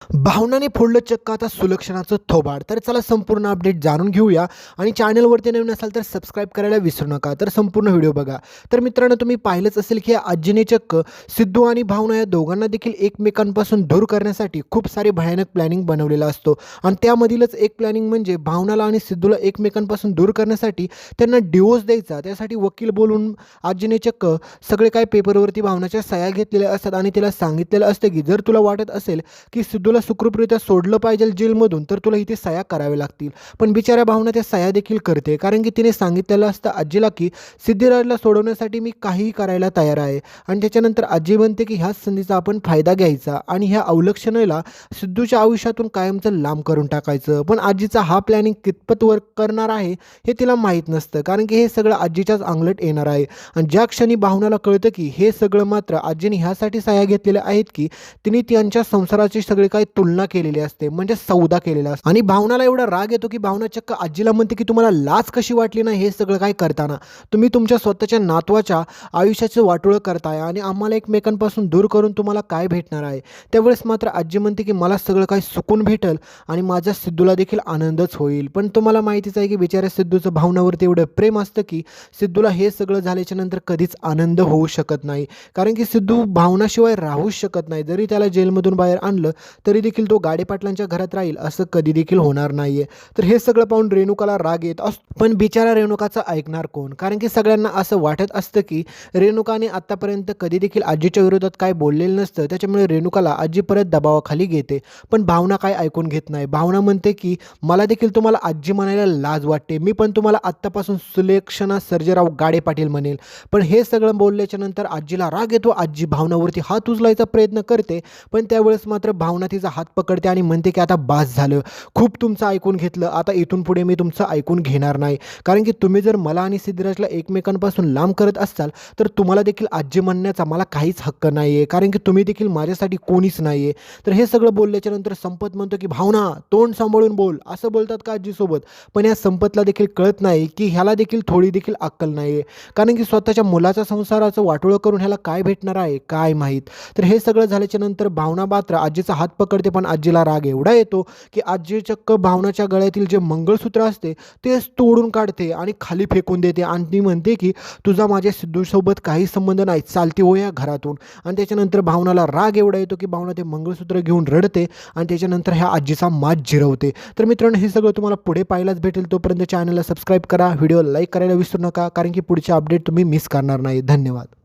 भावनाने फोडलं चक्क आता सुलक्षणाचं थोबाड. तर चला संपूर्ण अपडेट जाणून घेऊया आणि चॅनलवरती नवीन असाल तर सबस्क्राईब करायला विसरू नका. तर संपूर्ण व्हिडिओ बघा. तर मित्रांनो, तुम्ही पाहिलंच असेल की या आजीने चक्क सिद्धू आणि भावना या दोघांना देखील एकमेकांपासून दूर करण्यासाठी खूप सारे भयानक प्लॅनिंग बनवलेला असतो आणि त्यामधीलच एक प्लॅनिंग म्हणजे भावनाला आणि सिद्धूला एकमेकांपासून दूर करण्यासाठी त्यांना डिवोर्स द्यायचा. त्यासाठी वकील बोलून आजीने चक्क सगळे काय पेपरवरती भावनाच्या सह्या घेतलेल्या असतात आणि तिला सांगितलेलं असतं की जर तुला वाटत असेल की सिद्धूला सुखरूपरित्या सोडलं पाहिजे जेलमधून तर तुला इथे सह्या कराव्या लागतील. पण बिचाऱ्या भावना त्या सह्या देखील करते, कारण की तिने सांगितलेलं असतं आजीला की सिद्धिराजला सोडवण्यासाठी मी काहीही करायला तयार आहे. आणि त्याच्यानंतर आजी म्हणते की ह्याच संधीचा आपण फायदा घ्यायचा आणि ह्या अवलक्षणाला सिद्धूच्या आयुष्यातून कायमचं लांब करून टाकायचं. पण आजीचा हा प्लॅनिंग कितपत वर्क करणार आहे हे तिला माहीत नसतं, कारण की हे सगळं आजीच्याच अंगलट येणार आहे. आणि ज्या क्षणी भावनाला कळतं की हे सगळं मात्र आजीने ह्यासाठी सह्या घेतलेल्या आहेत की तिने त्यांच्या संसाराची सगळी काही तुलना केलेली असते, म्हणजे सौदा केलेला असतो. आणि भावनाला एवढा राग येतो की भावना चक्क आजीला म्हणते की तुम्हाला लाज कशी वाटली नाही हे सगळं काय करताना. तुम्ही तुमच्या स्वतःच्या नातवाच्या आयुष्याचं वाटोळं करताय आणि आम्हाला एकमेकांपासून दूर करून तुम्हाला काय भेटणार आहे. त्यावेळेस मात्र आजी म्हणते की मला सगळं काही सुकून भेटल आणि माझ्या सिद्धूला देखील आनंदच होईल. पण तुम्हाला माहितीच आहे की बिचाऱ्या सिद्धूचं भावनावरती एवढं प्रेम असतं की सिद्धूला हे सगळं झाल्याच्या नंतर कधीच आनंद होऊ शकत नाही, कारण की सिद्धू भावनाशिवाय राहूच शकत नाही. जरी त्याला जेलमधून बाहेर आणलं तरी देखील तो गाडेपाटलांच्या घरात राहील असं कधी देखील होणार नाहीये. तर हे सगळं पाहून रेणुकाला राग येत असतो, पण बिचारा रेणुकाचं ऐकणार कोण? कारण की सगळ्यांना असं वाटत असतं की रेणुकाने आतापर्यंत कधी देखील आजीच्या विरोधात काय बोललेलं नसतं, त्याच्यामुळे रेणुकाला आजी परत दबावाखाली घेते. पण भावना काय ऐकून घेत नाही. भावना म्हणते की मला देखील तुम्हाला आजी म्हणायला लाज वाटते, मी पण तुम्हाला आत्तापासून सुलेक्षणा सर्जेराव गाडे पाटील म्हणेल. पण हे सगळं बोलल्याच्या नंतर आजीला राग येतो. आजी भावनावरती हात उचलायचा प्रयत्न करते, पण त्यावेळेस मात्र भावना तिचा हात पकडते आणि म्हणते की आता बास झालं, खूप तुमचं ऐकून घेतलं, आता इथून पुढे मी तुमचं ऐकून घेणार नाही. कारण की तुम्ही जर मला आणि सिद्धिराजला एकमेकांपासून लांब करत असाल तर तुम्हाला देखील आजी म्हणण्याचा मला काहीच हक्क नाही आहे, कारण की तुम्ही देखील माझ्यासाठी कोणीच नाही आहे. तर हे सगळं बोलल्याच्या नंतर संपत म्हणतो की भावना तोंड सांभाळून बोल, असं बोलतात का आजीसोबत? पण या संपतला देखील कळत नाही की ह्याला देखील थोडी देखील अक्कल नाही आहे, कारण की स्वतःच्या मुलाच्या संसाराचं वाटोळं करून ह्याला काय भेटणार आहे काय माहीत. तर हे सगळं झाल्याच्या नंतर भावना मात्र आजीचा हात पकडते, पण आजीला राग एवढा येतो की आजी चक्क भावनाच्या गळ्यातील जे मंगळसूत्र असते तेच तोडून काढते आणि खाली फेकून देते आणि ती म्हणते की तुझा माझ्या सिद्धूसोबत काही संबंध नाही, चालते हो या घरातून. आणि त्याच्यानंतर भावनाला राग एवढा येतो की भावना ते मंगळसूत्र घेऊन रडते आणि त्याच्यानंतर ह्या आजीचा माज जिरवते. तर मित्रांनो, हे सगळं तुम्हाला पुढे पाहायलाच भेटेल. तोपर्यंत चॅनलला सबस्क्राईब करा, व्हिडिओ लाईक करायला विसरू नका, कारण की पुढचे अपडेट तुम्ही मिस करणार नाही. धन्यवाद.